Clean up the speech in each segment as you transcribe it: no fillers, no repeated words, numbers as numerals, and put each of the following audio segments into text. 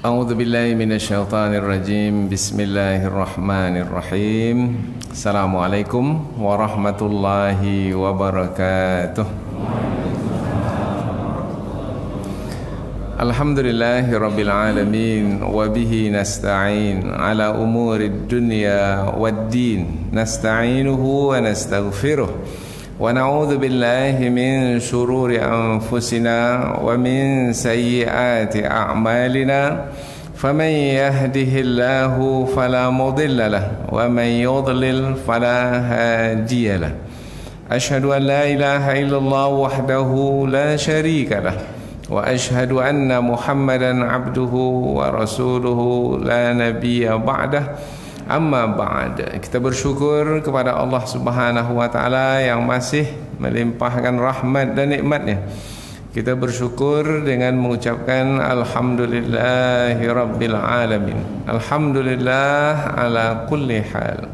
A'udzu billahi minasyaitonir rajim. Bismillahirrahmanirrahim. Assalamualaikum warahmatullahi wabarakatuh. Alhamdulillahi rabbil alamin wa bihi nasta'in ala umurid dunya waddin. Nasta'inuhu wa nastaghfiruh. ونعوذ بالله من شرور أنفسنا ومن سيئات أعمالنا فمن يهده الله فلا مضل له ومن يضلل فلا هادي له أشهد أن لا إله إلا الله وحده لا شريك له وأشهد أن محمدا عبده ورسوله لا نبي بعده. Amma ba'd. Kita bersyukur kepada Allah Subhanahu wa taala yang masih melimpahkan rahmat dan nikmatnya. Kita bersyukur dengan mengucapkan alhamdulillahi rabbil alamin. Alhamdulillah ala kulli hal.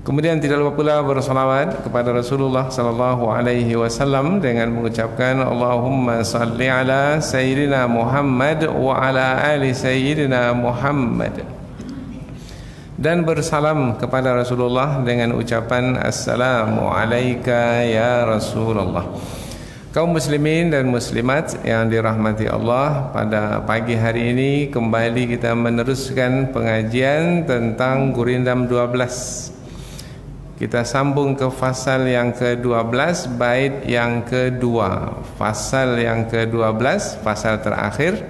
Kemudian tidak lupa pula bersalawat kepada Rasulullah sallallahu alaihi wasallam dengan mengucapkan Allahumma salli ala sayyidina Muhammad wa ala ali sayyidina Muhammad. Dan bersalam kepada Rasulullah dengan ucapan Assalamu alayka ya Rasulullah. Kaum muslimin dan muslimat yang dirahmati Allah, pada pagi hari ini kembali kita meneruskan pengajian tentang Gurindam 12. Kita sambung ke fasal yang ke-12, bait yang kedua. Fasal yang ke-12, fasal terakhir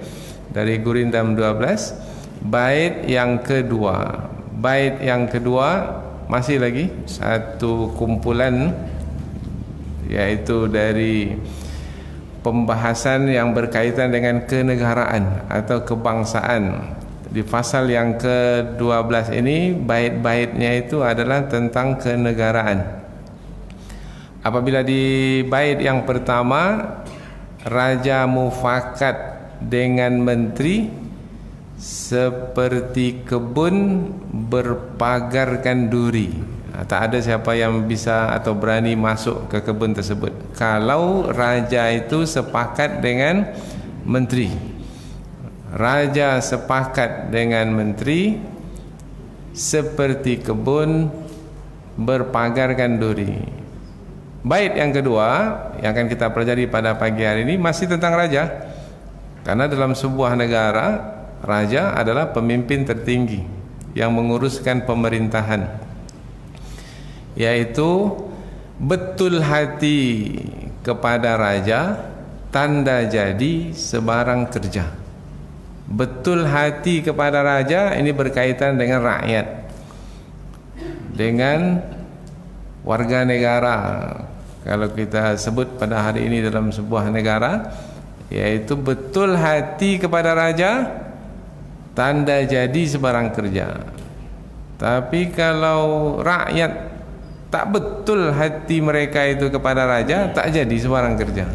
dari Gurindam 12, bait yang kedua. Bait yang kedua masih lagi satu kumpulan, yaitu dari pembahasan yang berkaitan dengan kenegaraan atau kebangsaan. Di pasal yang ke-12 ini bait-baitnya itu adalah tentang kenegaraan. Apabila di bait yang pertama raja mufakat dengan menteri seperti kebun berpagarkan duri. Tak ada siapa yang bisa atau berani masuk ke kebun tersebut kalau raja itu sepakat dengan menteri. Raja sepakat dengan menteri seperti kebun berpagarkan duri. Bait yang kedua yang akan kita pelajari pada pagi hari ini masih tentang raja. Karena dalam sebuah negara, raja adalah pemimpin tertinggi yang menguruskan pemerintahan, yaitu betul hati kepada raja tanda jadi sebarang kerja. Betul hati kepada raja ini berkaitan dengan rakyat, dengan warga negara. Kalau kita sebut pada hari ini dalam sebuah negara, yaitu betul hati kepada raja tanda jadi sebarang kerja. Tapi kalau rakyat tak betul hati mereka itu kepada raja, tak jadi sebarang kerja.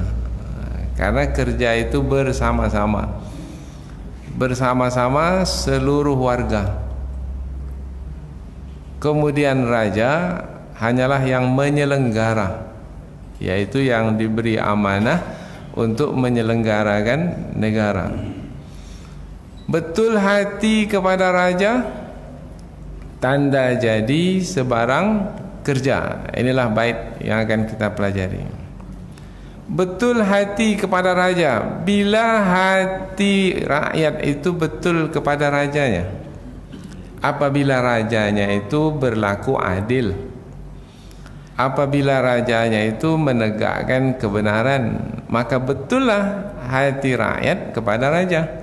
Karena kerja itu bersama-sama, bersama-sama seluruh warga. Kemudian raja hanyalah yang menyelenggara, yaitu yang diberi amanah untuk menyelenggarakan negara. Betul hati kepada raja tanda jadi sebarang kerja. Inilah bait yang akan kita pelajari. Betul hati kepada raja, bila hati rakyat itu betul kepada rajanya, apabila rajanya itu berlaku adil, apabila rajanya itu menegakkan kebenaran, maka betullah hati rakyat kepada raja.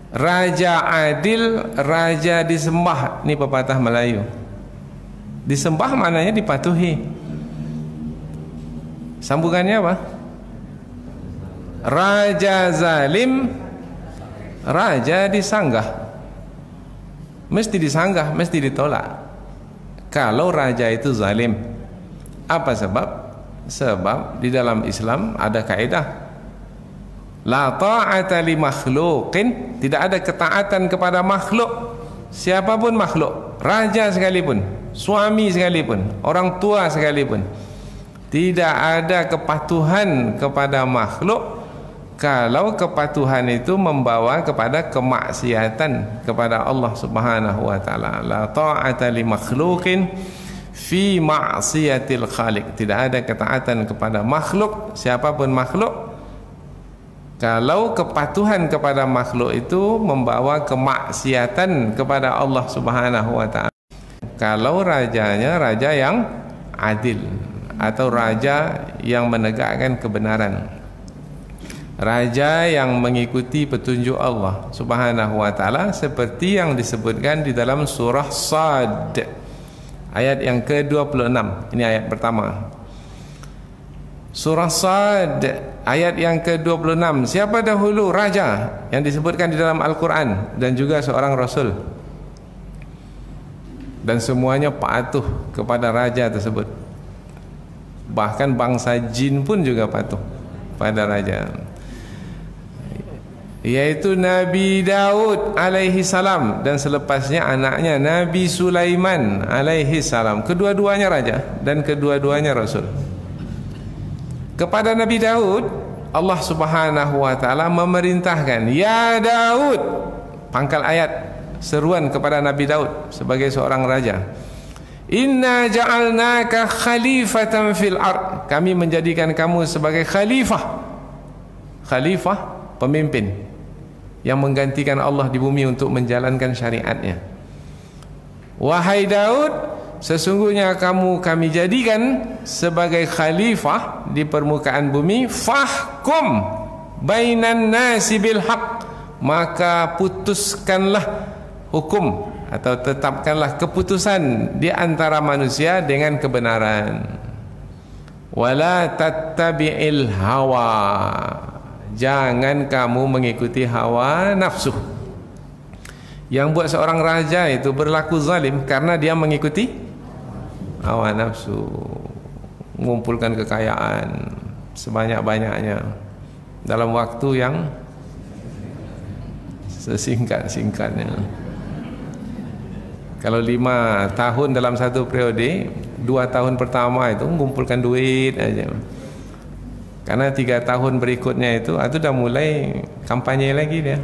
Raja adil, raja disembah. Ini pepatah Melayu. Disembah maknanya dipatuhi. Sambungannya apa? Raja zalim, raja disanggah. Mesti disanggah, mesti ditolak kalau raja itu zalim. Apa sebab? Sebab di dalam Islam ada kaidah la ta'ata li makhluqin, tidak ada ketaatan kepada makhluk, siapapun makhluk, raja sekalipun, suami sekalipun, orang tua sekalipun. Tidak ada kepatuhan kepada makhluk kalau kepatuhan itu membawa kepada kemaksiatan kepada Allah Subhanahu wa taala. La ta'ata li makhluqin fi ma'siyatil khaliq. Tidak ada ketaatan kepada makhluk, siapapun makhluk, kalau kepatuhan kepada makhluk itu membawa kemaksiatan kepada Allah Subhanahu wa taala. Kalau rajanya raja yang adil atau raja yang menegakkan kebenaran, raja yang mengikuti petunjuk Allah Subhanahu wa taala, seperti yang disebutkan di dalam surah Sad ayat yang ke-26. Ini ayat pertama. Surah Sad ayat yang ke-26. Siapa dahulu raja yang disebutkan di dalam Al-Quran dan juga seorang rasul, dan semuanya patuh kepada raja tersebut. Bahkan bangsa jin pun juga patuh pada raja, yaitu Nabi Daud alaihi salam, dan selepasnya anaknya Nabi Sulaiman alaihi salam. Kedua-duanya raja dan kedua-duanya rasul. Kepada Nabi Daud, Allah Subhanahu wa taala memerintahkan, ya Daud, pangkal ayat seruan kepada Nabi Daud sebagai seorang raja. Inna ja'alnaka khalifatan fil ard. Kami menjadikan kamu sebagai khalifah. Khalifah, pemimpin yang menggantikan Allah di bumi untuk menjalankan syariatnya. Wahai Daud, sesungguhnya kamu kami jadikan sebagai khalifah di permukaan bumi. Fahkum bainan nasi bil haq. Maka putuskanlah hukum atau tetapkanlah keputusan di antara manusia dengan kebenaran. Wala tattabi'il hawa. Jangan kamu mengikuti hawa nafsu. Yang buat seorang raja itu berlaku zalim karena dia mengikuti hawa nafsu, mengumpulkan kekayaan sebanyak-banyaknya dalam waktu yang sesingkat-singkatnya. Kalau 5 tahun dalam satu periode, 2 tahun pertama itu mengumpulkan duit aja. Karena 3 tahun berikutnya itu dah mulai kampanye lagi dia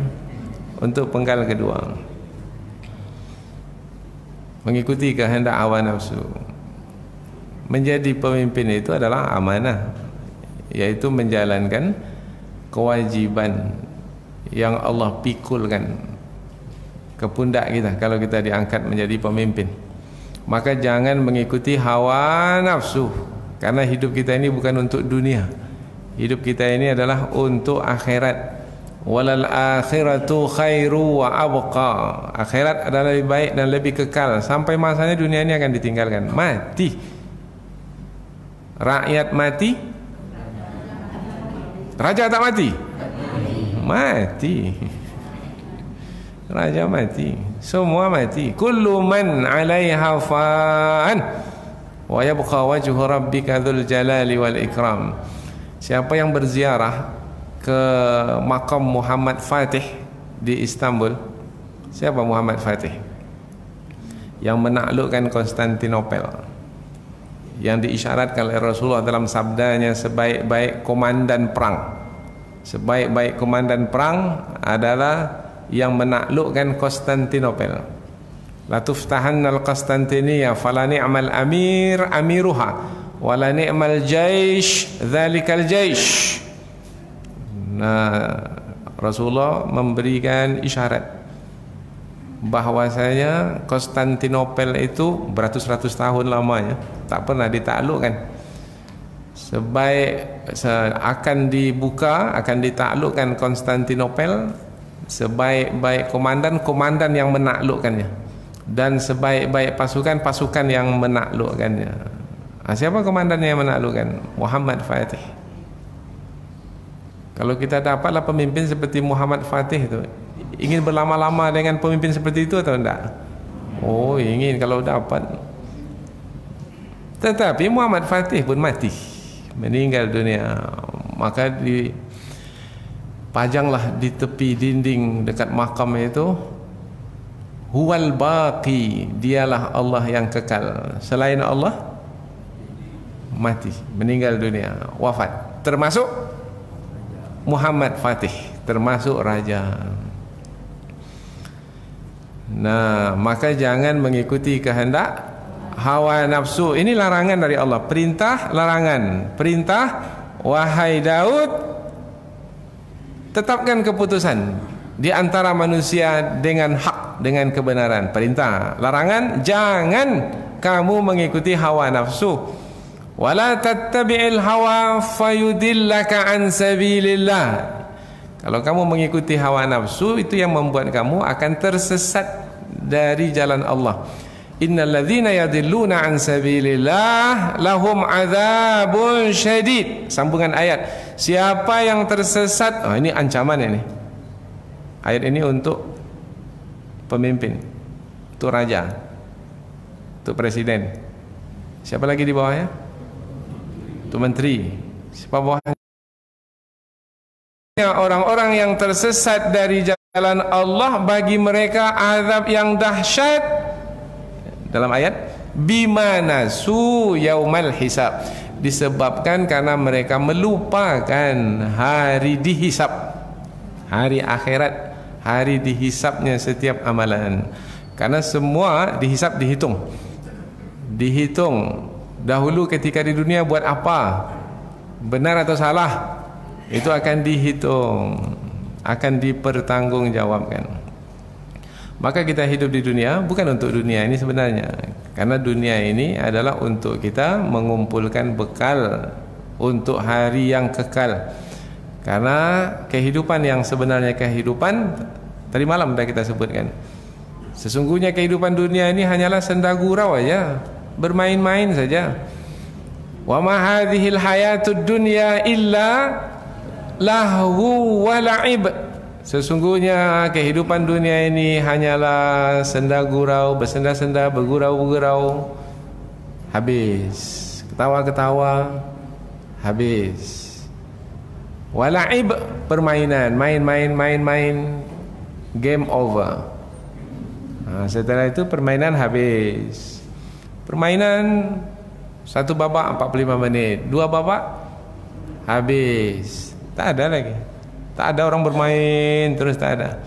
untuk penggal kedua. Mengikuti kehendak hawa nafsu. Menjadi pemimpin itu adalah amanah, yaitu menjalankan kewajiban yang Allah pikulkan ke pundak kita kalau kita diangkat menjadi pemimpin. Maka jangan mengikuti hawa nafsu, karena hidup kita ini bukan untuk dunia. Hidup kita ini adalah untuk akhirat. Walal akhiratu khairu wa abqa. Akhirat adalah lebih baik dan lebih kekal. Sampai masanya dunia ini akan ditinggalkan. Mati. Rakyat mati, raja tak mati. Mati. Raja mati, semua mati. Kullu man 'alaiha fan wa yabqa wajhu rabbika dzul jalali wal ikram. Siapa yang berziarah ke makam Muhammad Fatih di Istanbul? Siapa Muhammad Fatih? Yang menaklukkan Konstantinopel, yang diisyaratkan oleh Rasulullah dalam sabdanya sebaik-baik komandan perang. Sebaik-baik komandan perang adalah yang menaklukkan Konstantinopel. La tuftahannal Konstantinia fala ni'mal amir amiruha wala ni'mal jaish dzalikal jaish. Nah, Rasulullah memberikan isyarat bahwasanya Konstantinopel itu beratus-ratus tahun lamanya tak pernah ditaklukkan. Akan dibuka, akan ditaklukkan Konstantinopel sebaik-baik komandan yang menaklukkannya, dan sebaik-baik pasukan yang menaklukkannya. Siapa komandan yang menaklukkan? Muhammad Fatih. Kalau kita dapatlah pemimpin seperti Muhammad Fatih itu, ingin berlama-lama dengan pemimpin seperti itu atau tidak? Oh, ingin kalau dapat. Tetapi Muhammad Fatih pun mati, meninggal dunia. Maka dipajanglah di tepi dinding dekat makam itu, huwal baqi, dialah Allah yang kekal. Selain Allah mati, meninggal dunia, wafat. Termasuk Muhammad Fatih, termasuk raja. Nah, maka jangan mengikuti kehendak hawa nafsu. Ini larangan dari Allah. Perintah, larangan. Perintah, wahai Daud, tetapkan keputusan di antara manusia dengan hak, dengan kebenaran. Perintah. Larangan, jangan kamu mengikuti hawa nafsu. Wala tattabi'il hawa fayudillaka an sabilillah. Kalau kamu mengikuti hawa nafsu, itu yang membuat kamu akan tersesat dari jalan Allah. Innal ladzina yadilluna an sabilillah lahum adzabun syadid. Sambungan ayat. Siapa yang tersesat, ini ancaman ini. Ayat ini untuk pemimpin, untuk raja, untuk presiden. Siapa lagi di bawahnya? Untuk menteri. Siapa bawahnya? Orang-orang yang tersesat dari jalan Allah, bagi mereka azab yang dahsyat. Dalam ayat, bimanasu yaumal hisab, disebabkan karena mereka melupakan hari dihisab, hari akhirat, hari dihisabnya setiap amalan. Karena semua dihisab, dihitung dahulu ketika di dunia buat apa, benar atau salah, itu akan dihitung, akan dipertanggungjawabkan. Maka kita hidup di dunia bukan untuk dunia ini sebenarnya, karena dunia ini adalah untuk kita mengumpulkan bekal untuk hari yang kekal. Karena kehidupan yang sebenarnya, kehidupan tadi malam sudah kita sebutkan, sesungguhnya kehidupan dunia ini hanyalah senda gurau saja, bermain-main saja. Wa ma hadhil hayatud dunya illa lahu wa la'ib. Sesungguhnya kehidupan dunia ini hanyalah senda gurau, bersenda-senda, bergurau-gurau, habis. Ketawa-ketawa, habis. Wa la'ib, permainan, main, game over. Setelah itu permainan habis. Permainan satu babak 45 menit, dua babak habis. Tak ada lagi. Tak ada orang bermain terus, tak ada.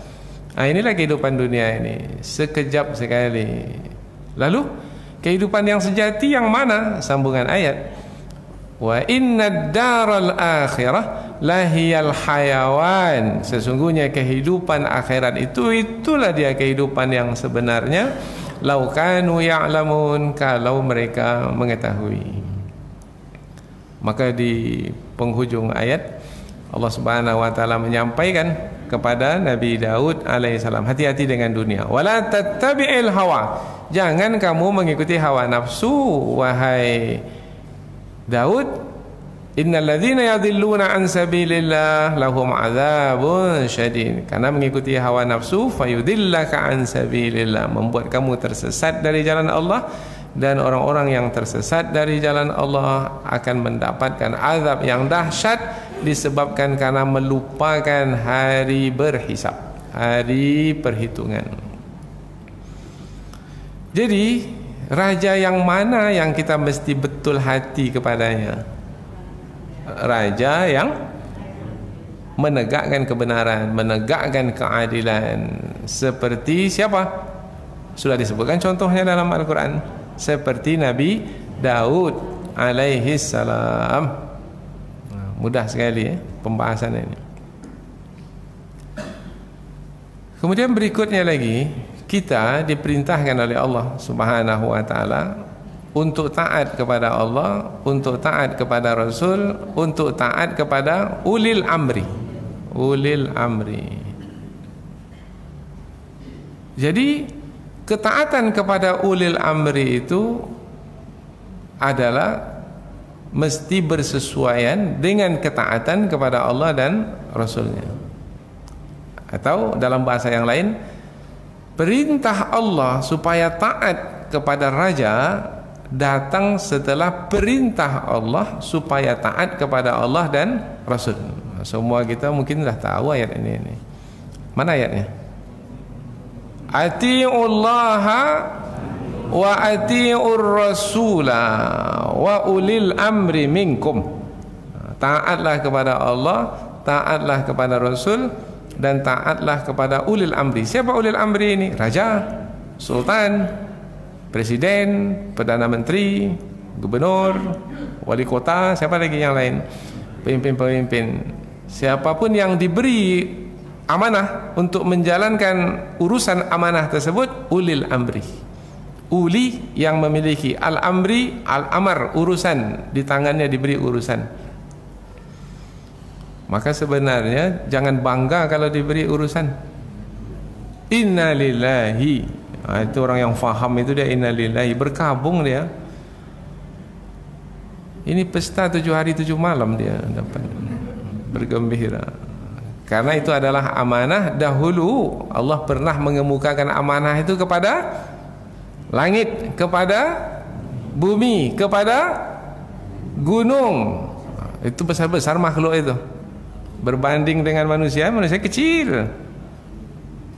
Inilah kehidupan dunia ini, sekejap sekali. Lalu kehidupan yang sejati yang mana? Sambungan ayat. Wa innad daral akhirah lahiyal hayawan. Sesungguhnya kehidupan akhirat itulah dia kehidupan yang sebenarnya. Lau kanu ya'lamun, kalau mereka mengetahui. Maka di penghujung ayat Allah Subhanahu wa taala menyampaikan kepada Nabi Daud alaihissalam, hati-hati dengan dunia. Wala tattabi'il hawa, jangan kamu mengikuti hawa nafsu wahai Daud. Innal ladzina yadhilluna an sabilillah lahum adzabun syadid. Karena mengikuti hawa nafsu fayudillaka an sabilillah, membuat kamu tersesat dari jalan Allah, dan orang-orang yang tersesat dari jalan Allah akan mendapatkan azab yang dahsyat disebabkan karena melupakan hari berhisab, hari perhitungan. Jadi raja yang mana yang kita mesti betul hati kepadanya? Raja yang menegakkan kebenaran, menegakkan keadilan. Seperti siapa? Sudah disebutkan contohnya dalam Al-Quran. Seperti Nabi Daud alaihi salam. Mudah sekali pembahasan ini. Kemudian berikutnya lagi, kita diperintahkan oleh Allah Subhanahu wa taala untuk taat kepada Allah, untuk taat kepada Rasul, untuk taat kepada ulil amri. Ulil amri. Jadi ketaatan kepada ulil amri itu adalah mesti bersesuaian dengan ketaatan kepada Allah dan Rasulnya. Atau dalam bahasa yang lain, perintah Allah supaya taat kepada raja datang setelah perintah Allah supaya taat kepada Allah dan Rasul. Semua kita mungkin dah tahu ayat ini. Mana ayatnya? Ati'ullaha wa ati'ur rasula wa ulil amri minkum. Taatlah kepada Allah, taatlah kepada Rasul, dan taatlah kepada ulil amri. Siapa ulil amri ini? Raja, sultan, presiden, perdana menteri, gubernur, wali kota, siapa lagi yang lain? Pemimpin-pemimpin. Siapapun yang diberi amanah untuk menjalankan urusan amanah tersebut, ulil amri. Uli yang memiliki al-amri, al-amar, urusan, di tangannya diberi urusan. Maka sebenarnya jangan bangga kalau diberi urusan. Innalillahi. Itu orang yang faham itu dia innalillahi, berkabung dia. Ini pesta 7 hari 7 malam dia dapat bergembira. Karena itu adalah amanah. Dahulu Allah pernah mengemukakan amanah itu kepada langit, kepada bumi, kepada gunung. Itu besar-besar makhluk itu. Berbanding dengan manusia, manusia kecil.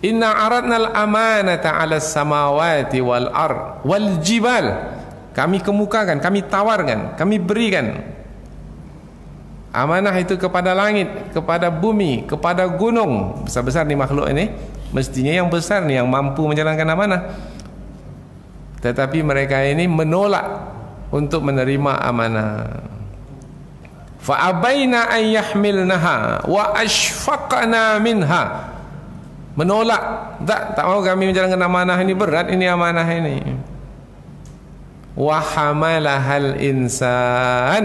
Inna aradnal amanata 'alas samawati wal ard wal jibal. Kami kemukakan, kami tawarkan, kami berikan amanah itu kepada langit, kepada bumi, kepada gunung. Besar-besar nih makhluk ini. Mestinya yang besar nih yang mampu menjalankan amanah. Tetapi mereka ini menolak untuk menerima amanah. Fa'abaina an yahmilnaha wa ashfaqna minha. Menolak, tak mau kami menjalankan amanah ini, berat ini amanah ini. Wa hamalahal insan.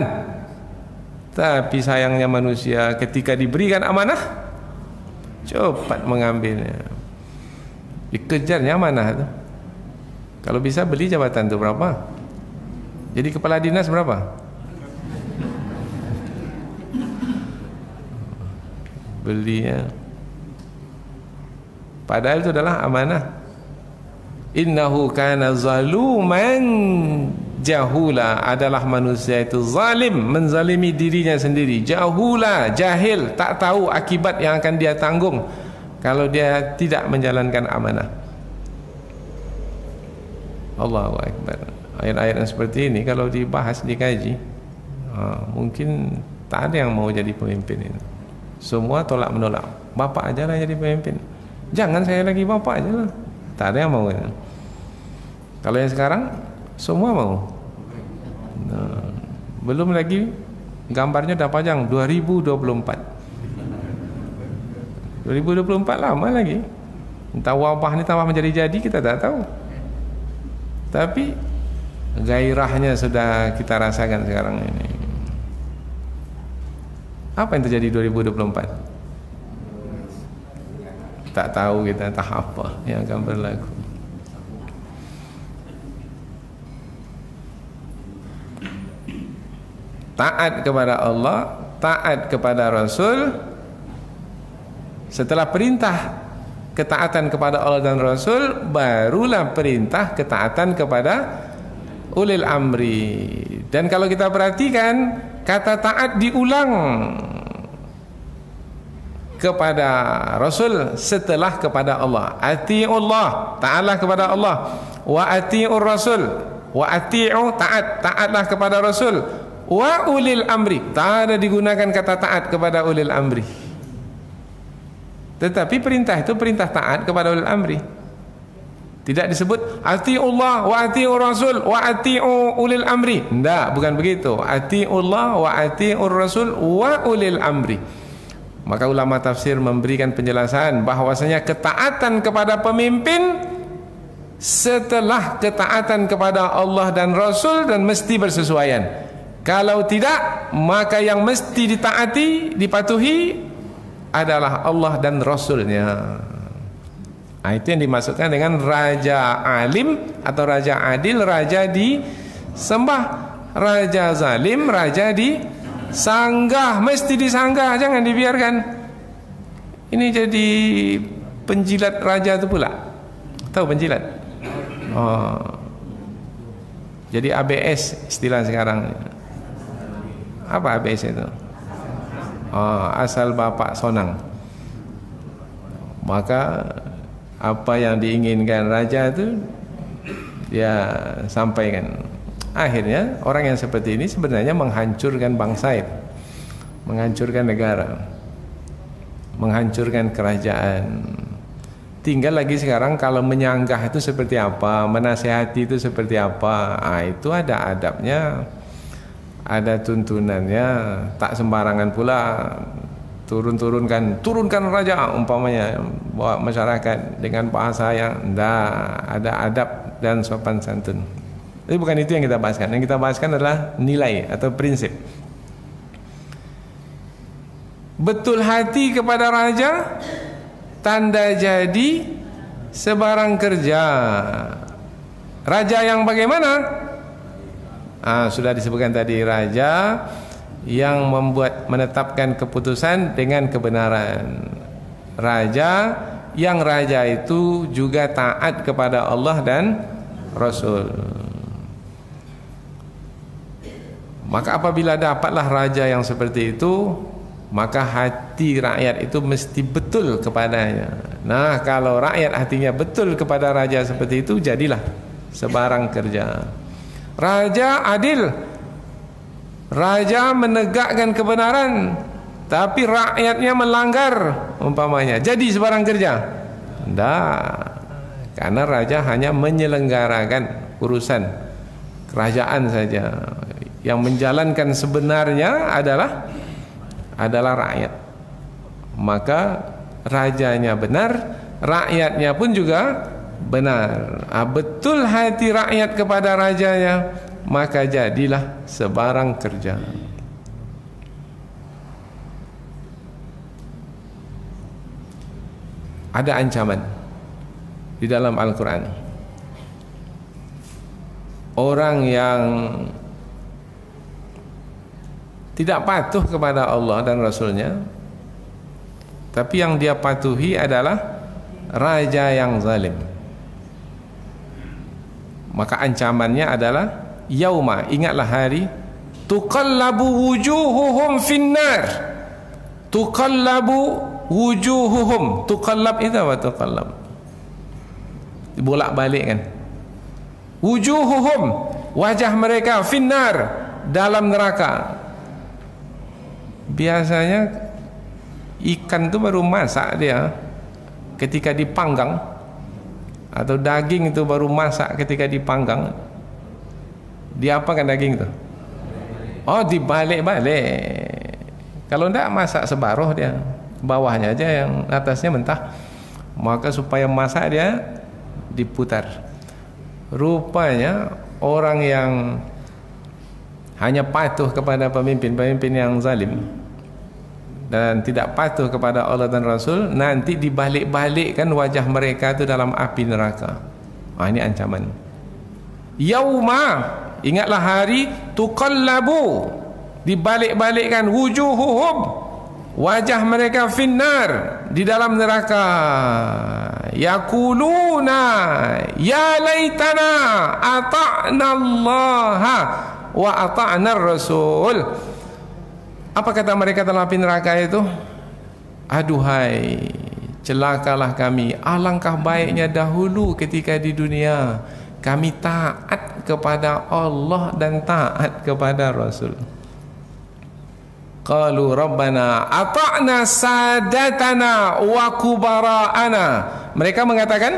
Tapi sayangnya manusia ketika diberikan amanah cepat mengambilnya. Dikejarnya amanah itu. Kalau bisa beli jabatan itu berapa? Jadi kepala dinas berapa? Belinya. Padahal itu adalah amanah. Innahu kana zaluman jahula. Adalah manusia itu zalim, menzalimi dirinya sendiri. Jahula, jahil, tak tahu akibat yang akan dia tanggung kalau dia tidak menjalankan amanah. Allahu Akbar. Ayat-ayat yang seperti ini kalau dibahas, dikaji, mungkin tak ada yang mau jadi pemimpin ini. Semua tolak menolak. Bapak aja lah jadi pemimpin. Jangan saya lagi, bapak aja lah. Tak ada yang mau. Kalau yang sekarang semua mau. Nah, belum lagi gambarnya dah pajang 2024. 2024 lama lagi. Entah wabah ni tambah menjadi-jadi, kita tak tahu. Tapi gairahnya sudah kita rasakan sekarang ini. Apa yang terjadi 2024? Tak tahu kita, entah apa yang akan berlaku. Taat kepada Allah, taat kepada Rasul. Setelah perintah ketaatan kepada Allah dan Rasul, barulah perintah ketaatan kepada ulil amri. Dan kalau kita perhatikan, kata taat diulang kepada Rasul setelah kepada Allah. Ati'ullah, taatlah kepada Allah. Wa ati'ur Rasul, wa ati'u, taat, taatlah kepada Rasul. Wa ulil amri, tak ada digunakan kata taat kepada ulil amri. Tetapi perintah itu perintah taat kepada ulil amri. Tidak disebut ati'ullah wa ati'ur Rasul wa ati'u ulil amri. Tidak, bukan begitu. Ati'ullah wa ati'ur Rasul wa ulil amri. Maka ulama tafsir memberikan penjelasan bahwasanya ketaatan kepada pemimpin setelah ketaatan kepada Allah dan Rasul, dan mesti bersesuaian. Kalau tidak, maka yang mesti ditaati, dipatuhi adalah Allah dan Rasulnya. Nah, itu yang dimasukkan dengan raja alim atau raja adil. Raja disembah, raja zalim, raja disanggah. Mesti disanggah, jangan dibiarkan. Ini jadi penjilat raja itu pula. Tahu penjilat? Jadi ABS istilah sekarang. Apa ABS itu? Asal bapak sonang. Maka apa yang diinginkan raja itu dia sampaikan. Akhirnya orang yang seperti ini sebenarnya menghancurkan bangsa itu, menghancurkan negara. menghancurkan kerajaan. Tinggal lagi sekarang kalau menyanggah itu seperti apa, menasihati itu seperti apa. Itu ada adabnya, ada tuntunannya. Tak sembarangan pula turunkan raja umpamanya, bawa masyarakat dengan bahasa yang ada adab dan sopan santun. Tapi bukan itu yang kita bahaskan. Yang kita bahaskan adalah nilai atau prinsip. Betul hati kepada raja, tanda jadi sebarang kerja. Raja yang bagaimana? Sudah disebutkan tadi, raja yang menetapkan keputusan dengan kebenaran. Raja itu juga taat kepada Allah dan Rasul. Maka apabila dapatlah raja yang seperti itu, maka hati rakyat itu mesti betul kepadanya. Nah, kalau rakyat hatinya betul kepada raja seperti itu, jadilah sebarang kerja. Raja adil, raja menegakkan kebenaran, tapi rakyatnya melanggar umpamanya, jadi sebarang kerja? Tidak, karena raja hanya menyelenggarakan urusan kerajaan saja. Yang menjalankan sebenarnya adalah rakyat. Maka rajanya benar, rakyatnya pun juga benar. Betul hati rakyat kepada rajanya, maka jadilah sebarang kerja. Ada ancaman di dalam Al-Quran. Orang yang tidak patuh kepada Allah dan Rasulnya, tapi yang dia patuhi adalah raja yang zalim, maka ancamannya adalah yauma, ingatlah hari, tuqallabu wujuhuhum finnar. Tuqallabu wujuhuhum, tuqallab itu apa? Tuqallab, bolak-balik kan. Wujuhuhum, wajah mereka, finnar, dalam neraka. Biasanya ikan itu baru masak dia ketika dipanggang, atau daging itu baru masak ketika dipanggang. Diapakan daging itu? Dibalik-balik. Kalau tidak, masak separuh dia, bawahnya aja, yang atasnya mentah. Maka supaya masak dia diputar. Rupanya orang yang hanya patuh kepada pemimpin yang zalim dan tidak patuh kepada Allah dan Rasul, nanti dibalik-balikkan wajah mereka itu dalam api neraka. Ini ancaman. Yauma, ingatlah hari, tuqallabu, dibalik-balikkan, wujuhuhum, wajah mereka, finnar, di dalam neraka. Yaquluna ya laitana ata'na Allah wa ata'na Rasul. Apa kata mereka dalam api neraka itu? Aduhai, celakalah kami, alangkah baiknya dahulu ketika di dunia kami taat kepada Allah dan taat kepada Rasul. Qalu rabbana ata'na sadatana wa kubara'ana. Mereka mengatakan,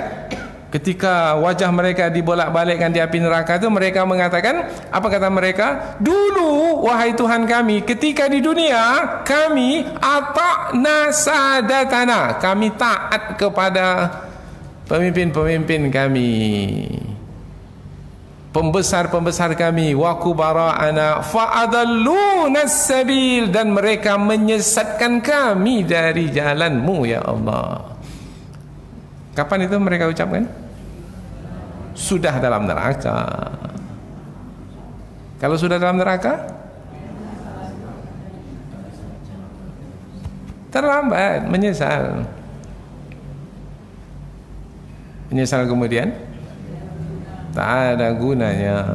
ketika wajah mereka dibolak-balikkan di api neraka itu, mereka mengatakan, apa kata mereka? Dulu wahai Tuhan kami, ketika di dunia kami ata'na sadatana, kami taat kepada pemimpin-pemimpin kami, pembesar-pembesar kami, wa kubara'ana fa'adalluna as-sabil, dan mereka menyesatkan kami dari jalan-Mu ya Allah. Kapan itu mereka ucapkan? Sudah dalam neraka. Kalau sudah dalam neraka, terlambat, menyesal. Menyesal kemudian tak ada gunanya.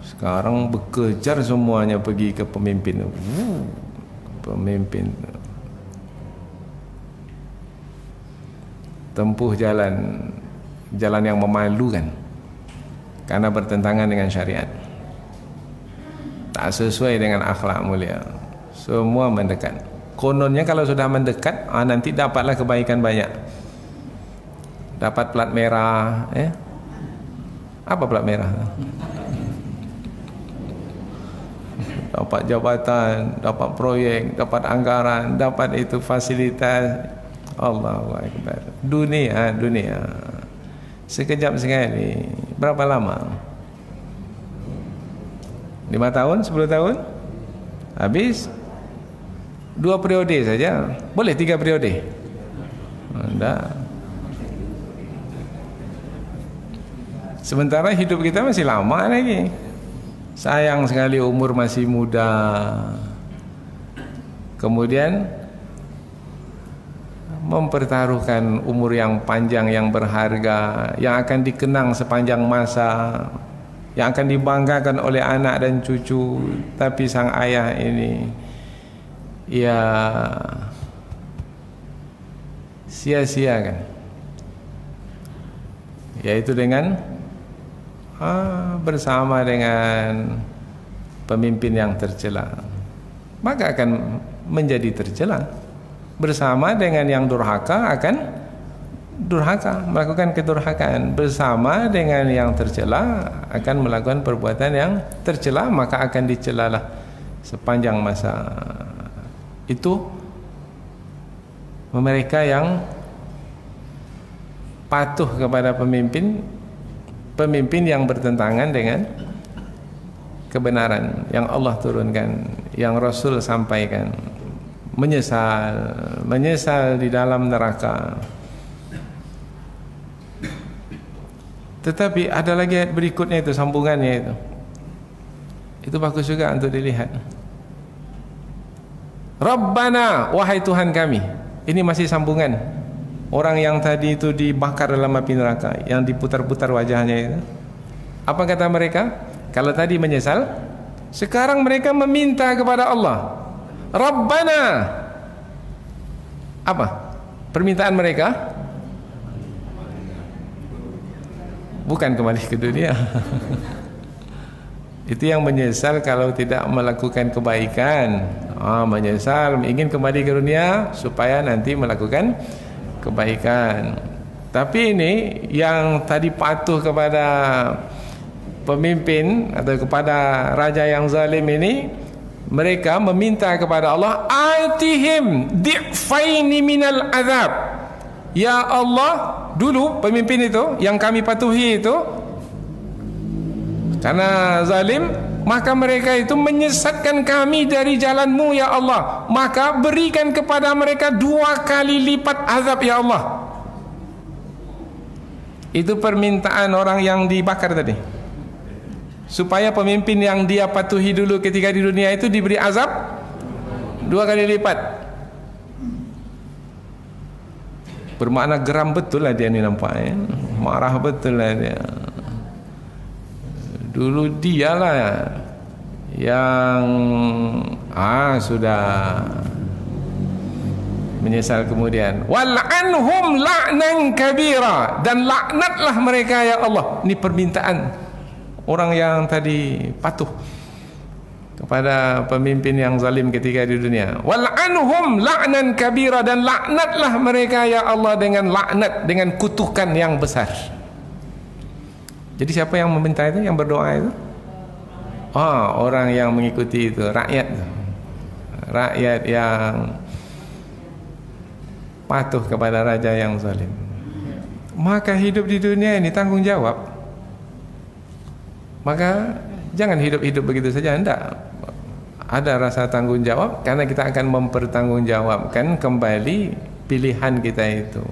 Sekarang bekejar semuanya pergi ke pemimpin. Pemimpin tempuh jalan yang memalukan karena bertentangan dengan syariat, tak sesuai dengan akhlak mulia. Semua mendekat. Kononnya kalau sudah mendekat, nanti dapatlah kebaikan banyak. Dapat plat merah, Apa plat merah? Dapat jabatan, dapat proyek, dapat anggaran, dapat itu fasilitas. Allahu Akbar. Dunia. Sekejap sekali. Berapa lama? 5 tahun, 10 tahun? Habis 2 periode saja. Boleh 3 periode? Tidak. Sementara hidup kita masih lama lagi. Sayang sekali umur masih muda. Kemudian mempertaruhkan umur yang panjang, yang berharga, yang akan dikenang sepanjang masa, yang akan dibanggakan oleh anak dan cucu. Tapi sang ayah ini ya sia-siakan, yaitu dengan bersama dengan pemimpin yang tercela, maka akan menjadi tercela. Bersama dengan yang durhaka akan durhaka, melakukan kedurhakaan. Bersama dengan yang tercela akan melakukan perbuatan yang tercela, maka akan dicelalah sepanjang masa. Itu mereka yang patuh kepada pemimpin yang bertentangan dengan kebenaran yang Allah turunkan, yang Rasul sampaikan. Menyesal di dalam neraka. Tetapi ada lagi ayat berikutnya, itu sambungannya itu bagus juga untuk dilihat. Rabbana, wahai Tuhan kami. Ini masih sambungan. Orang yang tadi itu dibakar dalam api neraka, yang diputar-putar wajahnya itu. Apa kata mereka? Kalau tadi menyesal, sekarang mereka meminta kepada Allah. Rabbana. Apa permintaan mereka? Bukan kembali ke dunia. Itu yang menyesal kalau tidak melakukan kebaikan. Menyesal, ingin kembali ke dunia supaya nanti melakukan kebaikan. Tapi ini yang tadi patuh kepada pemimpin atau kepada raja yang zalim ini, mereka meminta kepada Allah, atihim di'faini minal azab. Ya Allah, dulu pemimpin itu yang kami patuhi itu karena zalim, maka mereka itu menyesatkan kami dari jalan-Mu ya Allah, maka berikan kepada mereka 2 kali lipat azab ya Allah. Itu permintaan orang yang dibakar tadi, supaya pemimpin yang dia patuhi dulu ketika di dunia itu diberi azab 2 kali lipat. Bermakna geram betul lah dia ni nampaknya, marah betul lah dia. Dulu dialah yang sudah menyesal kemudian. Wal'anhum la'nan kabira, dan laknatlah mereka ya Allah. Ini permintaan orang yang tadi patuh kepada pemimpin yang zalim ketika di dunia. Wal'anhum la'nan kabira, dan laknatlah mereka ya Allah dengan laknat, dengan kutukan yang besar. Jadi siapa yang meminta itu, yang berdoa itu? Orang yang mengikuti itu, rakyat. Rakyat yang patuh kepada raja yang zalim. Maka hidup di dunia ini tanggung jawab. Maka jangan hidup-hidup begitu saja, tidak. Ada rasa tanggung jawab, karena kita akan mempertanggungjawabkan kembali pilihan kita itu.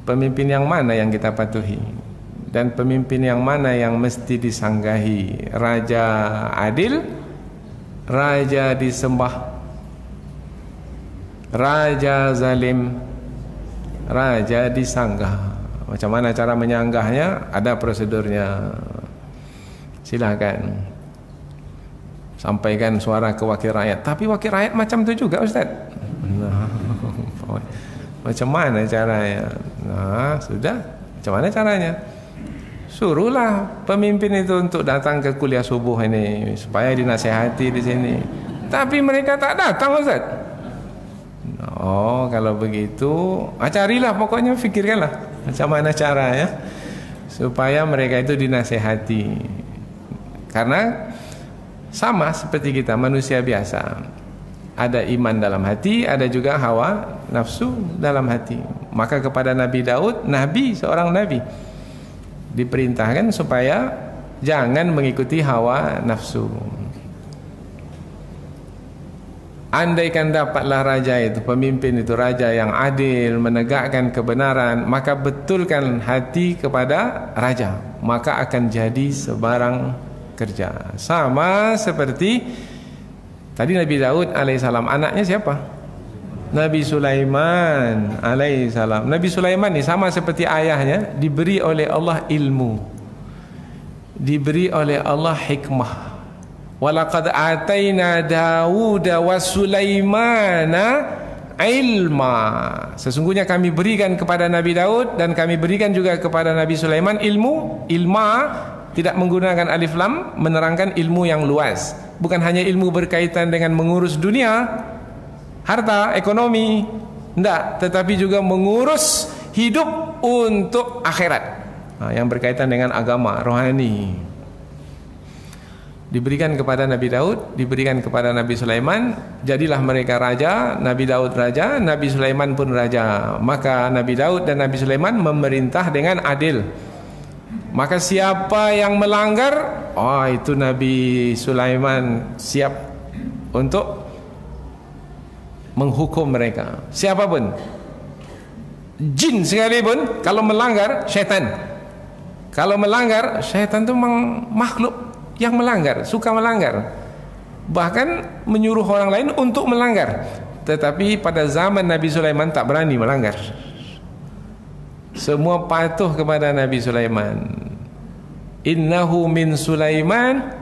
Pemimpin yang mana yang kita patuhi, dan pemimpin yang mana yang mesti disanggahi. Raja adil, raja disembah, raja zalim, raja disanggah. Macam mana cara menyanggahnya? Ada prosedurnya. Silakan sampaikan suara ke wakil rakyat. Tapi wakil rakyat macam tu juga Ustaz. Macam mana caranya? Sudah. Macam mana caranya? Suruhlah pemimpin itu untuk datang ke kuliah subuh ini supaya dinasihati di sini. tapi mereka tak datang, Ustaz. Oh, kalau begitu, carilah, pokoknya fikirkanlah macam mana cara ya supaya mereka itu dinasihati. Karena sama seperti kita manusia biasa, ada iman dalam hati, ada juga hawa nafsu dalam hati. Maka kepada Nabi Daud, Nabi, seorang Nabi, diperintahkan supaya jangan mengikuti hawa nafsu. Andaikan dapatlah raja itu, pemimpin itu raja yang adil, menegakkan kebenaran, maka betulkan hati kepada raja, maka akan jadi sebarang kerja. Sama seperti tadi Nabi Daud alaihissalam, anaknya siapa? Nabi Sulaiman alaihissalam. Nabi Sulaiman ni sama seperti ayahnya, diberi oleh Allah ilmu, diberi oleh Allah hikmah. Walaqad ataina Dawuda wa Sulaimana ilma. Sesungguhnya kami berikan kepada Nabi Daud dan kami berikan juga kepada Nabi Sulaiman ilmu. Ilma tidak menggunakan alif lam, menerangkan ilmu yang luas. Bukan hanya ilmu berkaitan dengan mengurus dunia, harta, ekonomi, tidak, tetapi juga mengurus hidup untuk akhirat, yang berkaitan dengan agama, rohani. Diberikan kepada Nabi Daud, diberikan kepada Nabi Sulaiman, jadilah mereka raja. Nabi Daud raja, Nabi Sulaiman pun raja. Maka Nabi Daud dan Nabi Sulaiman memerintah dengan adil. Maka siapa yang melanggar, itu Nabi Sulaiman siap untuk menghukum mereka. Siapapun, jin sekalipun, kalau melanggar, syaitan. Kalau melanggar, syaitan itu makhluk yang melanggar, suka melanggar, bahkan menyuruh orang lain untuk melanggar. Tetapi pada zaman Nabi Sulaiman tak berani melanggar. Semua patuh kepada Nabi Sulaiman. Innahu min Sulaiman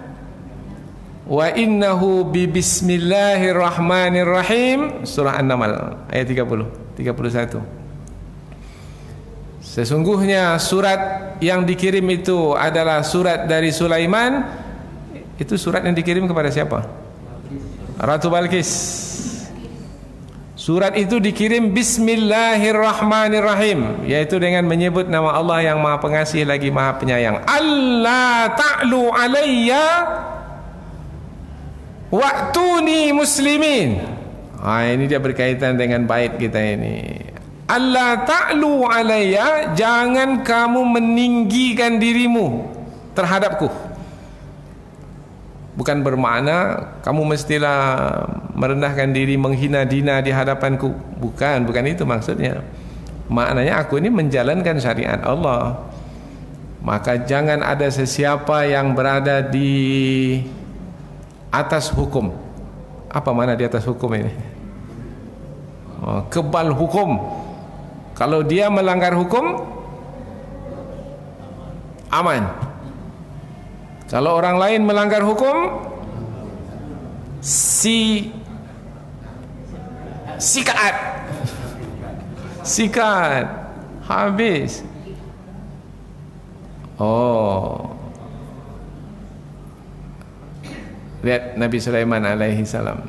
wa innahu bi bismillahirrahmanirrahim. Surah An-Naml ayat 31. Sesungguhnya surat yang dikirim itu adalah surat dari Sulaiman. Itu surat yang dikirim kepada siapa? Ratu Balqis. Surat itu dikirim bismillahirrahmanirrahim, yaitu dengan menyebut nama Allah yang Maha Pengasih lagi Maha Penyayang. Allah ta'lu alayya wa'tuni muslimin. Ini dia berkaitan dengan bait kita ini. Allah ta'lu alayya, jangan kamu meninggikan dirimu terhadapku. Bukan bermakna kamu mestilah merendahkan diri, menghina dina di hadapanku. Bukan itu maksudnya. Maknanya aku ini menjalankan syariat Allah. Maka jangan ada sesiapa yang berada di atas hukum. Apa makna di atas hukum ini? Kebal hukum. Kalau dia melanggar hukum, aman. Kalau orang lain melanggar hukum, sikat, habis. Lihat Nabi Sulaiman alaihi salam.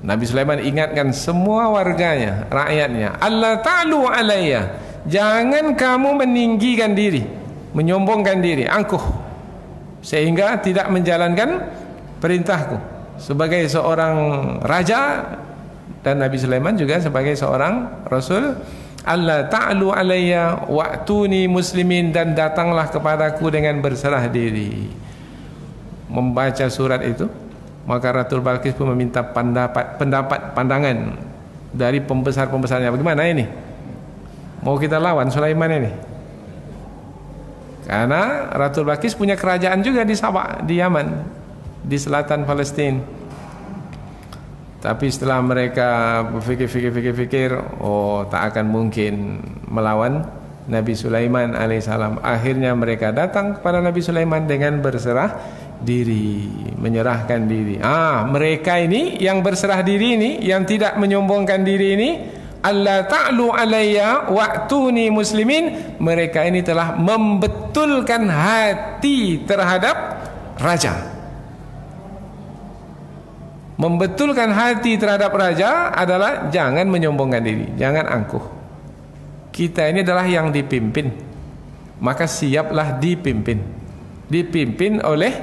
Nabi Sulaiman ingatkan semua warganya, rakyatnya, Allah ta'lu alayya, jangan kamu meninggikan diri, menyombongkan diri, angkuh, sehingga tidak menjalankan perintahku sebagai seorang raja, dan Nabi Sulaiman juga sebagai seorang rasul. Allah ta'lu alayya wa'tuni muslimin, dan datanglah kepadaku dengan berserah diri. Membaca surat itu, maka Ratu Balqis pun meminta pandangan dari pembesar-pembesarnya. Bagaimana ini? Mau kita lawan Sulaiman ini? Karena Ratu Balqis punya kerajaan juga di Sabah, di Yaman, di selatan Palestina. Tapi setelah mereka berfikir, tak akan mungkin melawan Nabi Sulaiman alaihissalam. Akhirnya mereka datang kepada Nabi Sulaiman dengan berserah diri, menyerahkan diri. Mereka ini yang berserah diri ini, yang tidak menyombongkan diri ini, Allah ta'lu alayya wa'tuni muslimin, mereka ini telah membetulkan hati terhadap raja. Membetulkan hati terhadap raja adalah jangan menyombongkan diri, jangan angkuh. Kita ini adalah yang dipimpin, maka siaplah dipimpin. Dipimpin oleh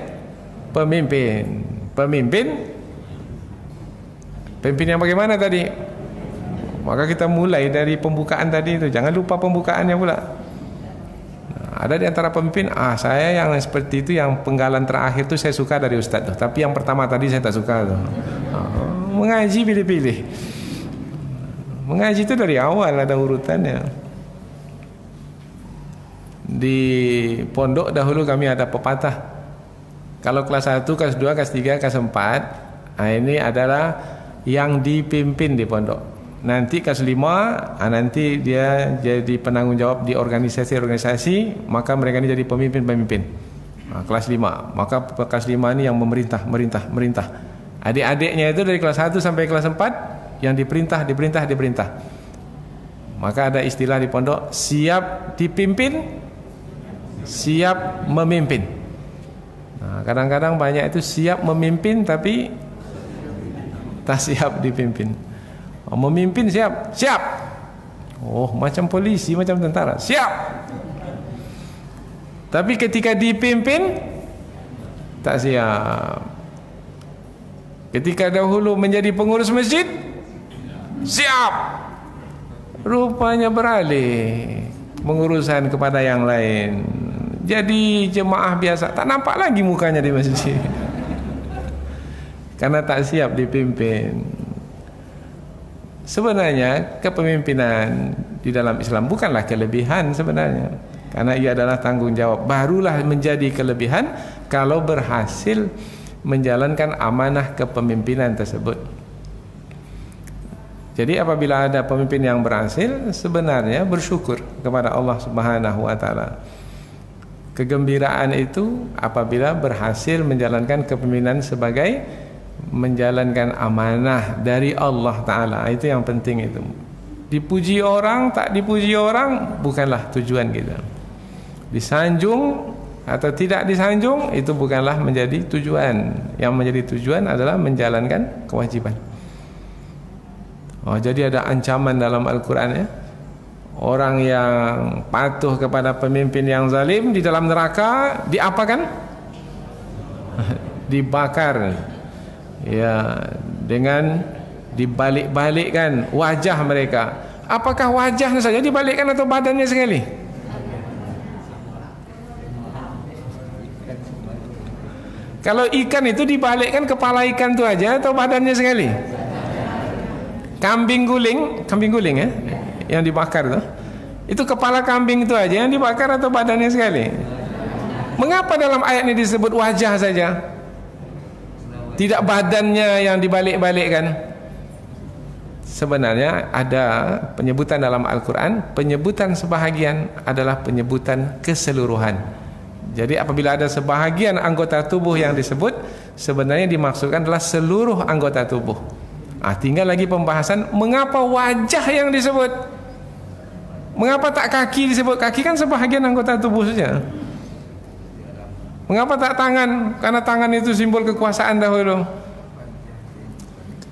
pemimpin. Pemimpin yang bagaimana tadi? Maka kita mulai dari pembukaan tadi itu. Jangan lupa pembukaannya pula. Ada di antara pemimpin, saya yang seperti itu, yang penggalan terakhir itu saya suka dari Ustadz tuh. Tapi yang pertama tadi saya tak suka tuh. Mengaji pilih-pilih. Mengaji itu dari awal ada urutannya. Di pondok dahulu kami ada pepatah. Kalau kelas 1, kelas 2, kelas 3, kelas 4, ini adalah yang dipimpin di pondok. Nanti kelas 5, nanti dia jadi penanggung jawab di organisasi-organisasi, maka mereka ini jadi pemimpin-pemimpin. Kelas 5, maka kelas 5 ini yang merintah. Adik-adiknya itu dari kelas 1 sampai kelas 4 yang diperintah. Maka ada istilah di pondok, siap dipimpin, siap memimpin. Kadang-kadang banyak itu siap memimpin tapi tak siap dipimpin. Memimpin siap. Oh, macam polisi, macam tentara, siap. Tapi ketika dipimpin tak siap. Ketika dahulu menjadi pengurus masjid, siap. Rupanya beralih pengurusan kepada yang lain. Jadi jemaah biasa, tak nampak lagi mukanya di masjid. Karena tak siap dipimpin. Sebenarnya kepemimpinan di dalam Islam bukanlah kelebihan sebenarnya, karena ia adalah tanggung jawab. Barulah menjadi kelebihan kalau berhasil menjalankan amanah kepemimpinan tersebut. Jadi apabila ada pemimpin yang berhasil, sebenarnya bersyukur kepada Allah Subhanahu wa taala. Kegembiraan itu apabila berhasil menjalankan kepemimpinan sebagai menjalankan amanah dari Allah Ta'ala. Itu yang penting itu. Dipuji orang, tak dipuji orang, bukanlah tujuan kita. Disanjung atau tidak disanjung, itu bukanlah menjadi tujuan. Yang menjadi tujuan adalah menjalankan kewajiban. Jadi ada ancaman dalam Al-Quran ya. Orang yang patuh kepada pemimpin yang zalim di dalam neraka diapakan? Dibakar. Ya, dengan dibalik-balikkan wajah mereka. Apakah wajahnya saja dibalikkan atau badannya sekali? Kalau ikan itu dibalikkan kepala ikan itu aja atau badannya sekali? Kambing guling ya, yang dibakar tuh. Itu kepala kambing itu aja yang dibakar atau badannya sekali? Mengapa dalam ayat ini disebut wajah saja? Tidak badannya yang dibalik-balikkan. Sebenarnya ada penyebutan dalam Al-Quran, penyebutan sebahagian adalah penyebutan keseluruhan. Jadi apabila ada sebahagian anggota tubuh yang disebut, sebenarnya dimaksudkan adalah seluruh anggota tubuh. Tinggal lagi pembahasan mengapa wajah yang disebut. Mengapa tak kaki disebut? Kaki kan sebahagian anggota tubuh saja. Mengapa tak tangan? Karena tangan itu simbol kekuasaan dahulu.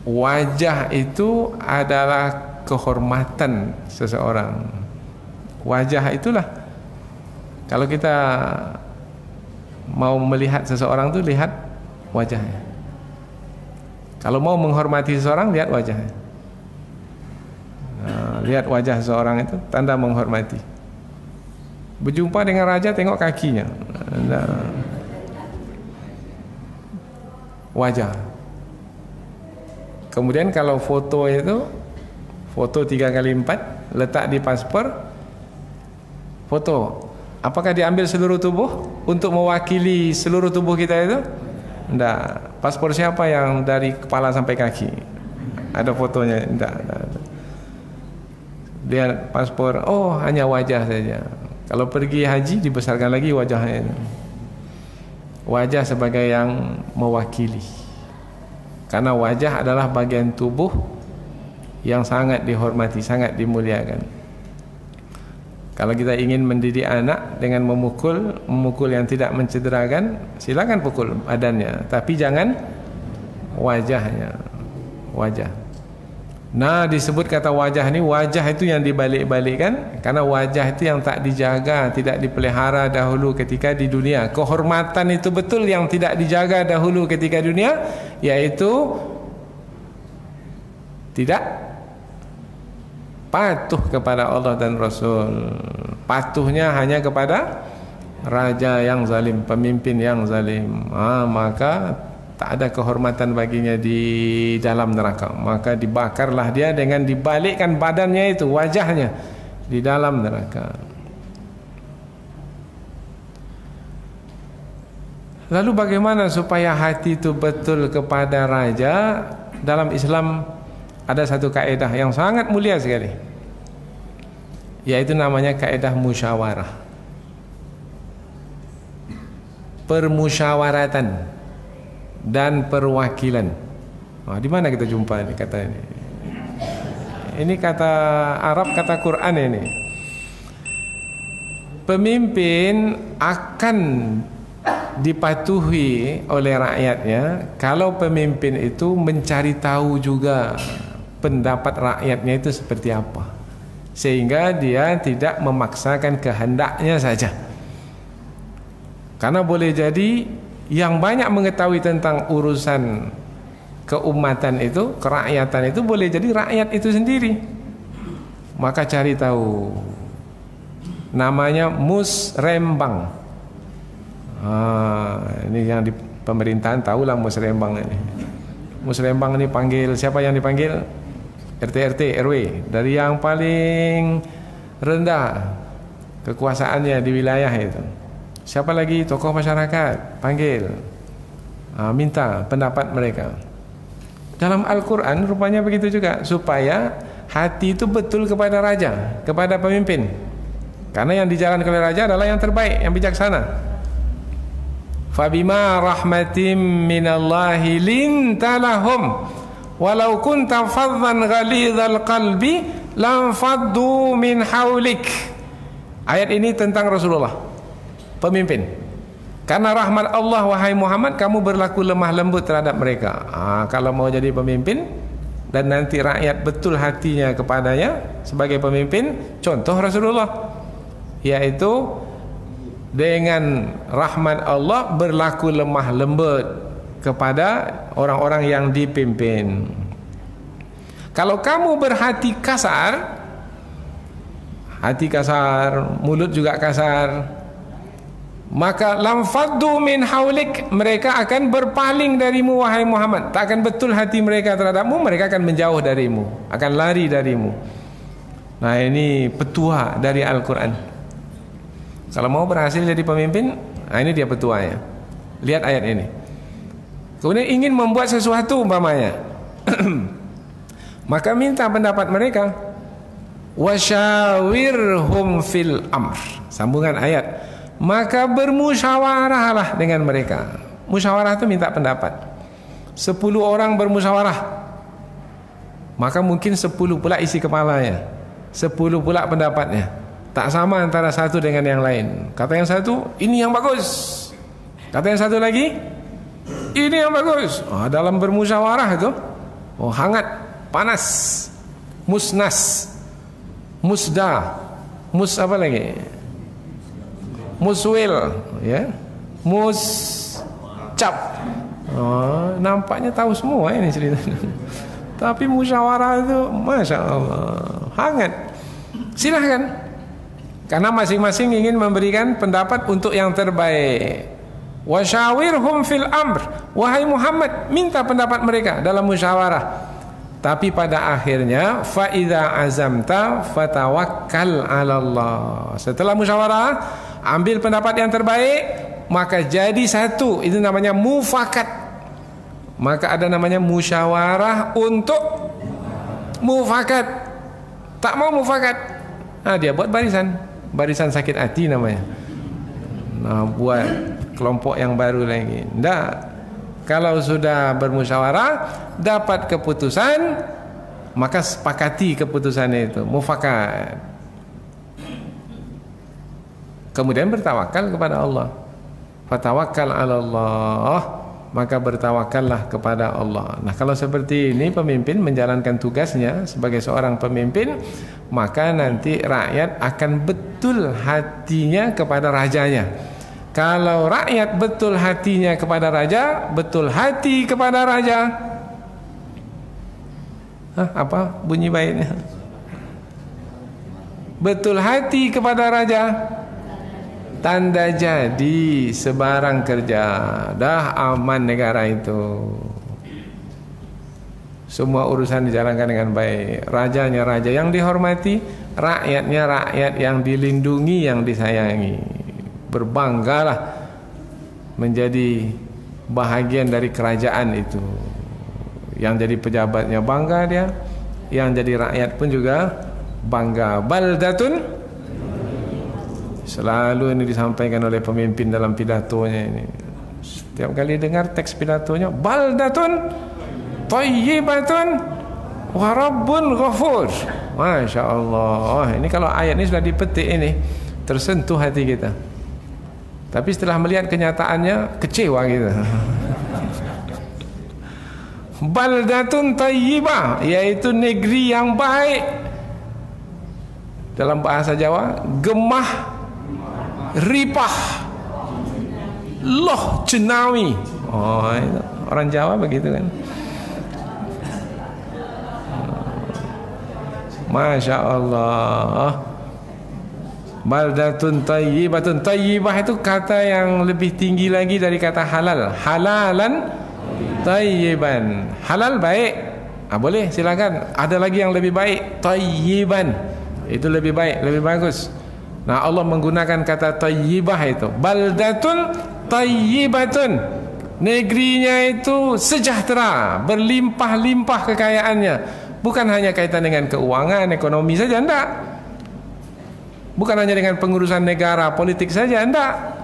Wajah itu adalah kehormatan seseorang. Wajah itulah, kalau kita mau melihat seseorang itu lihat wajahnya. Kalau mau menghormati seseorang, lihat wajahnya. Lihat wajah seseorang itu tanda menghormati. Berjumpa dengan raja, tengok kakinya. Wajah. Kemudian kalau foto itu, foto 3x4 letak di paspor, foto. Apakah diambil seluruh tubuh untuk mewakili seluruh tubuh kita itu? Tidak. Paspor siapa yang dari kepala sampai kaki? Ada fotonya? Tidak. Lihat paspor, hanya wajah saja. Kalau pergi haji dibesarkan lagi wajahnya. Wajah sebagai yang mewakili. Karena wajah adalah bagian tubuh yang sangat dihormati, sangat dimuliakan. Kalau kita ingin mendidik anak dengan memukul yang tidak mencederakan, silakan pukul badannya, tapi jangan wajahnya. Wajah. Nah, disebut kata wajah ni, wajah itu yang dibalik-balikkan karena wajah itu yang tak dijaga, tidak dipelihara dahulu ketika di dunia. Kehormatan itu betul yang tidak dijaga dahulu ketika dunia, yaitu tidak patuh kepada Allah dan Rasul. Patuhnya hanya kepada raja yang zalim, pemimpin yang zalim. Maka tak ada kehormatan baginya di dalam neraka. Maka dibakarlah dia dengan dibalikkan badannya itu, wajahnya di dalam neraka. Lalu bagaimana supaya hati itu betul kepada raja? Dalam Islam ada satu kaedah yang sangat mulia sekali, yaitu namanya kaedah musyawarah, permusyawaratan dan perwakilan. Di mana kita jumpa ini kata ini? Ini kata Arab, kata Quran ini. Pemimpin akan dipatuhi oleh rakyatnya kalau pemimpin itu mencari tahu juga pendapat rakyatnya itu seperti apa, sehingga dia tidak memaksakan kehendaknya saja. Karena boleh jadi yang banyak mengetahui tentang urusan keumatan itu, kerakyatan itu, boleh jadi rakyat itu sendiri. Maka cari tahu. Namanya musrembang. Ini yang di pemerintahan tahulah musrembang ini. Musrembang ini panggil, siapa yang dipanggil? RT RW, dari yang paling rendah kekuasaannya di wilayah itu. Siapa lagi? Tokoh masyarakat, panggil, minta pendapat mereka. Dalam Al-Quran rupanya begitu juga, supaya hati itu betul kepada raja, kepada pemimpin. Karena yang dijalankan oleh raja adalah yang terbaik, yang bijaksana. Fabima rahmatim minallahi linta lahum walau kunta faddan ghalidhal qalbi lam faddu min haulik. Ayat ini tentang Rasulullah, pemimpin. Karena rahmat Allah, wahai Muhammad, kamu berlaku lemah lembut terhadap mereka. Kalau mau jadi pemimpin dan nanti rakyat betul hatinya kepadanya sebagai pemimpin, contoh Rasulullah, yaitu dengan rahmat Allah berlaku lemah lembut kepada orang-orang yang dipimpin. Kalau kamu berhati kasar, hati kasar, mulut juga kasar, maka lam faddu min haulik, mereka akan berpaling darimu wahai Muhammad. Tak akan betul hati mereka terhadapmu, mereka akan menjauh darimu, akan lari darimu. Nah, ini petua dari Al-Quran. Kalau mau berhasil jadi pemimpin, ini dia petuanya. Lihat ayat ini. Kemudian ingin membuat sesuatu umpamanya, maka minta pendapat mereka. Wasyawirhum fil amr. Sambungan ayat. Maka bermusyawarahlah dengan mereka. Musyawarah itu minta pendapat. 10 orang bermusyawarah, maka mungkin 10 pula isi kepalanya, 10 pula pendapatnya. Tak sama antara satu dengan yang lain. Kata yang satu, ini yang bagus. Kata yang satu lagi, ini yang bagus. Dalam bermusyawarah itu, hangat, panas, musnas, musda, apa lagi? Muswil, ya, muscap. Nampaknya tahu semua ini ceritanya. Tapi musyawarah itu, masya Allah, hangat. Silahkan. Karena masing-masing ingin memberikan pendapat untuk yang terbaik. Wasyawirhum fil amr. Wahai Muhammad, minta pendapat mereka dalam musyawarah. Tapi pada akhirnya, fa idza azamta fatawakkal 'ala Allah. Setelah musyawarah, ambil pendapat yang terbaik, maka jadi satu. Itu namanya mufakat. Maka ada namanya musyawarah untuk mufakat. Tak mau mufakat, dia buat barisan sakit hati namanya. Buat kelompok yang baru lagi. Tidak. Kalau sudah bermusyawarah, dapat keputusan, maka sepakati keputusan itu, mufakat. Kemudian bertawakal kepada Allah. Fatawakkal 'ala Allah. maka bertawakallah kepada Allah. Nah, kalau seperti ini pemimpin menjalankan tugasnya sebagai seorang pemimpin, maka nanti rakyat akan betul hatinya kepada rajanya. Kalau rakyat betul hatinya kepada raja, betul hati kepada raja. Apa bunyi baiknya? Betul hati kepada raja, tanda jadi sebarang kerja, dah aman negara itu. Semua urusan dijalankan dengan baik. Rajanya raja yang dihormati, rakyatnya rakyat yang dilindungi, yang disayangi. Berbanggalah menjadi bahagian dari kerajaan itu. Yang jadi pejabatnya bangga dia, yang jadi rakyat pun juga bangga. Baldatun, selalu ini disampaikan oleh pemimpin dalam pidatonya ini. Setiap kali dengar teks pidatonya, baldatun thayyibatun wa rabbun ghafur. Masya Allah. Ini kalau ayat ini sudah dipetik ini, tersentuh hati kita. Tapi setelah melihat kenyataannya, kecewa kita. Baldatun thayyibah, yaitu negeri yang baik. Dalam bahasa Jawa, gemah ripah loh jenawi. Oh, itu orang Jawa begitu kan. Masya Allah. Baldatun thayyibatun. Thayyibah itu kata yang lebih tinggi lagi dari kata halal. Halalan thayyiban. Halal baik, boleh silakan. Ada lagi yang lebih baik, thayyiban. Itu lebih baik, lebih bagus. Nah, Allah menggunakan kata thayyibah itu. Baldatun thayyibatun. Negerinya itu sejahtera, berlimpah-limpah kekayaannya. Bukan hanya kaitan dengan keuangan, ekonomi saja, enggak. Bukan hanya dengan pengurusan negara, politik saja, enggak.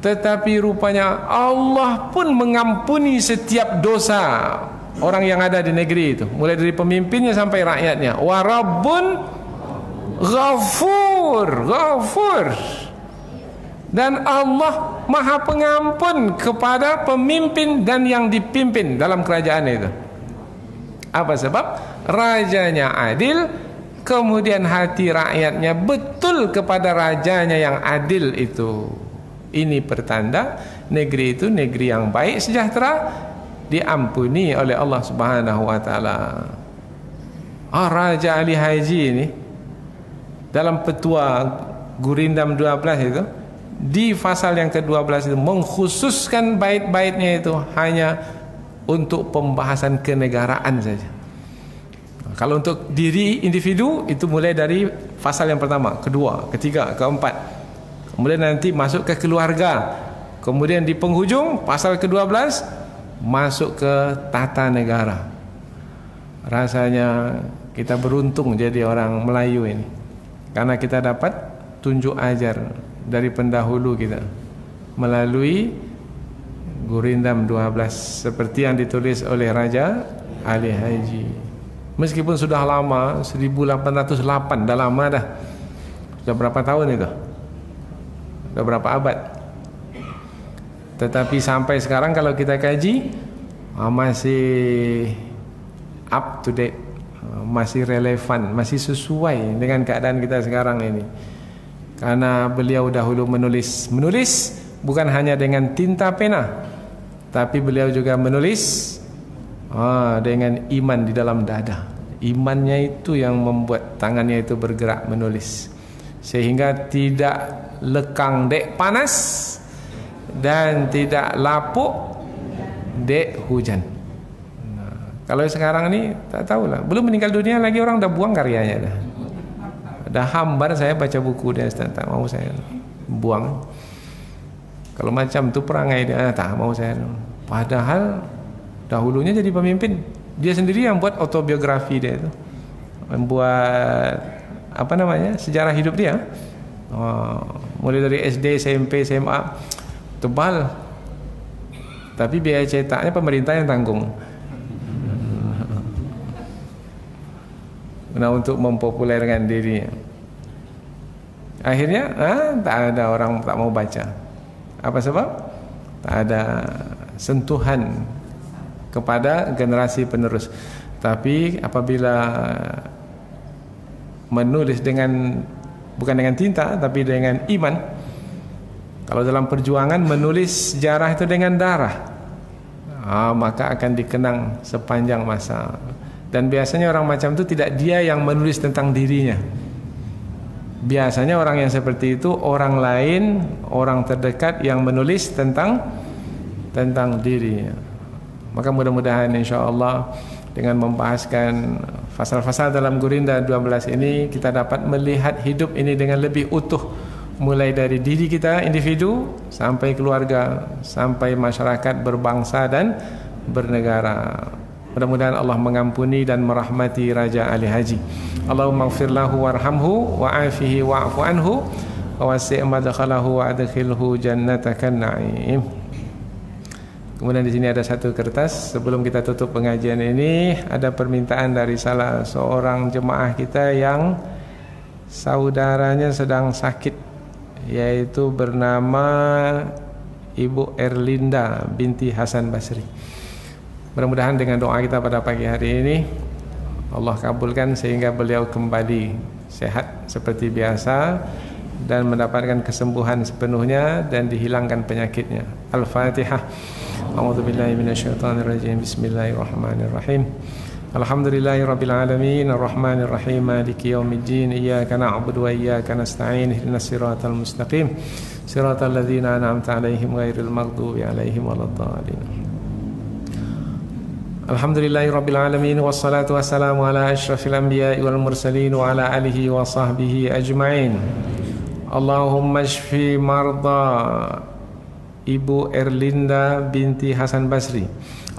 Tetapi rupanya Allah pun mengampuni setiap dosa orang yang ada di negeri itu, mulai dari pemimpinnya sampai rakyatnya. Wa rabbun ghafur, ghafur. Dan Allah Maha Pengampun kepada pemimpin dan yang dipimpin dalam kerajaan itu. Apa sebab? Rajanya adil, kemudian hati rakyatnya betul kepada rajanya yang adil itu. Ini pertanda negeri itu negeri yang baik, sejahtera, diampuni oleh Allah Subhanahu wa taala. Raja Ali Haji ini dalam Petua Gurindam 12 itu, di pasal yang ke-12 itu mengkhususkan bait-baitnya itu hanya untuk pembahasan kenegaraan saja. Kalau untuk diri individu itu mulai dari pasal yang pertama, kedua, ketiga, keempat. Kemudian nanti masuk ke keluarga. Kemudian di penghujung pasal ke-12 masuk ke tata negara. Rasanya kita beruntung jadi orang Melayu ini, karena kita dapat tunjuk ajar dari pendahulu kita melalui Gurindam 12 seperti yang ditulis oleh Raja Ali Haji. Meskipun sudah lama, 1808, dah lama dah. Sudah berapa tahun itu? Sudah berapa abad? Tetapi sampai sekarang kalau kita kaji masih up to date, masih relevan, masih sesuai dengan keadaan kita sekarang ini. Karena beliau dahulu menulis bukan hanya dengan tinta pena, tapi beliau juga menulis dengan iman di dalam dada. Imannya itu yang membuat tangannya itu bergerak menulis, sehingga tidak lekang dek panas dan tidak lapuk dek hujan. Kalau sekarang ini tak tahulah, belum meninggal dunia lagi orang dah buang karyanya dah hambar. Saya baca buku dia, tak mau saya buang. Kalau macam tu perangai dia, tak mau saya. Padahal dahulunya jadi pemimpin, dia sendiri yang buat autobiografi dia itu, membuat apa namanya, sejarah hidup dia. Mulai dari SD, SMP, SMA, tebal. Tapi biaya cetaknya pemerintah yang tanggung. Nah, untuk mempopulerkan dirinya. Akhirnya tak ada orang tak mau baca. Apa sebab? Tak ada sentuhan kepada generasi penerus. Tapi apabila menulis dengan bukan dengan tinta tapi dengan iman, kalau dalam perjuangan menulis sejarah itu dengan darah, maka akan dikenang sepanjang masa. Dan biasanya orang macam itu tidak dia yang menulis tentang dirinya. Biasanya orang yang seperti itu orang lain, orang terdekat yang menulis tentang dirinya. Maka mudah-mudahan insya-Allah dengan membahaskan fasal-fasal dalam Gurinda 12 ini, kita dapat melihat hidup ini dengan lebih utuh, mulai dari diri kita individu sampai keluarga, sampai masyarakat berbangsa dan bernegara. Mudah-mudahan Allah mengampuni dan merahmati Raja Ali Haji. Allahumma ighfir lahu warhamhu wa'afihi wa'fu anhu wa wasi' madkhalahu wa adkhilhu jannatakan na'im. Kemudian di sini ada satu kertas. Sebelum kita tutup pengajian ini, ada permintaan dari salah seorang jemaah kita yang saudaranya sedang sakit, yaitu bernama Ibu Erlinda binti Hasan Basri. Mudah-mudahan dengan doa kita pada pagi hari ini Allah kabulkan sehingga beliau kembali sehat seperti biasa dan mendapatkan kesembuhan sepenuhnya dan dihilangkan penyakitnya. Al-Fatihah. A'udzubillahi minasyaitonirrajim. Bismillahirrahmanirrahim. Alhamdulillahirabbil alamin, arrahmanirrahim, maliki yaumiddin, iyyaka na'budu wa iyyaka nasta'in, ihdinas siratal mustaqim, siratal ladzina an'amta 'alaihim ghairil maghdubi 'alaihim waladdallin. Alhamdulillahirabbil alamin, wassalatu wassalamu ala asyrafil anbiya'i wal mursalin wa ala alihi wa sahbihi ajma'in. Allahumma shfi marda Ibu Erlinda binti Hasan Basri.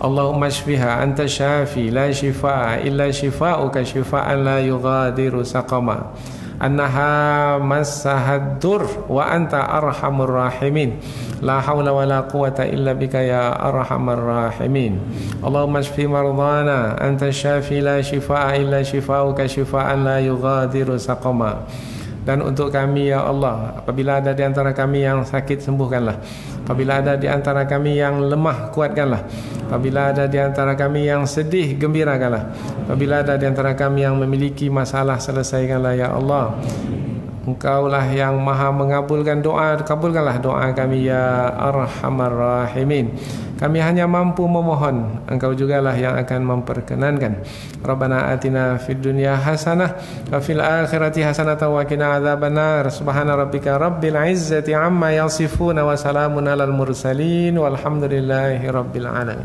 Allahumma shfiha anta syafi la shifaa illa shifauka shifaan la yughadiru saqama. Annaha massahad dur wa anta arhamur rahimin. La hawla wa la quwata illa bika ya arhamar rahimin. Allahumma shfi mardana anta syafi la shifaa illa shifauka shifaan la yughadiru saqama. Dan untuk kami ya Allah, apabila ada di antara kami yang sakit, sembuhkanlah. Apabila ada di antara kami yang lemah, kuatkanlah. Apabila ada di antara kami yang sedih, gembirakanlah. Apabila ada di antara kami yang memiliki masalah, selesaikanlah ya Allah. Engkaulah yang maha mengabulkan doa, kabulkanlah doa kami ya arhamar rahimin. Kami hanya mampu memohon, Engkau jugalah yang akan memperkenankan. Rabbana atina fid dunya hasanah wa fil akhirati hasanah wa qina adzabannar. Subhana rabbika rabbil izzati amma yasifun wa salamun alal mursalin walhamdulillahi rabbil alamin.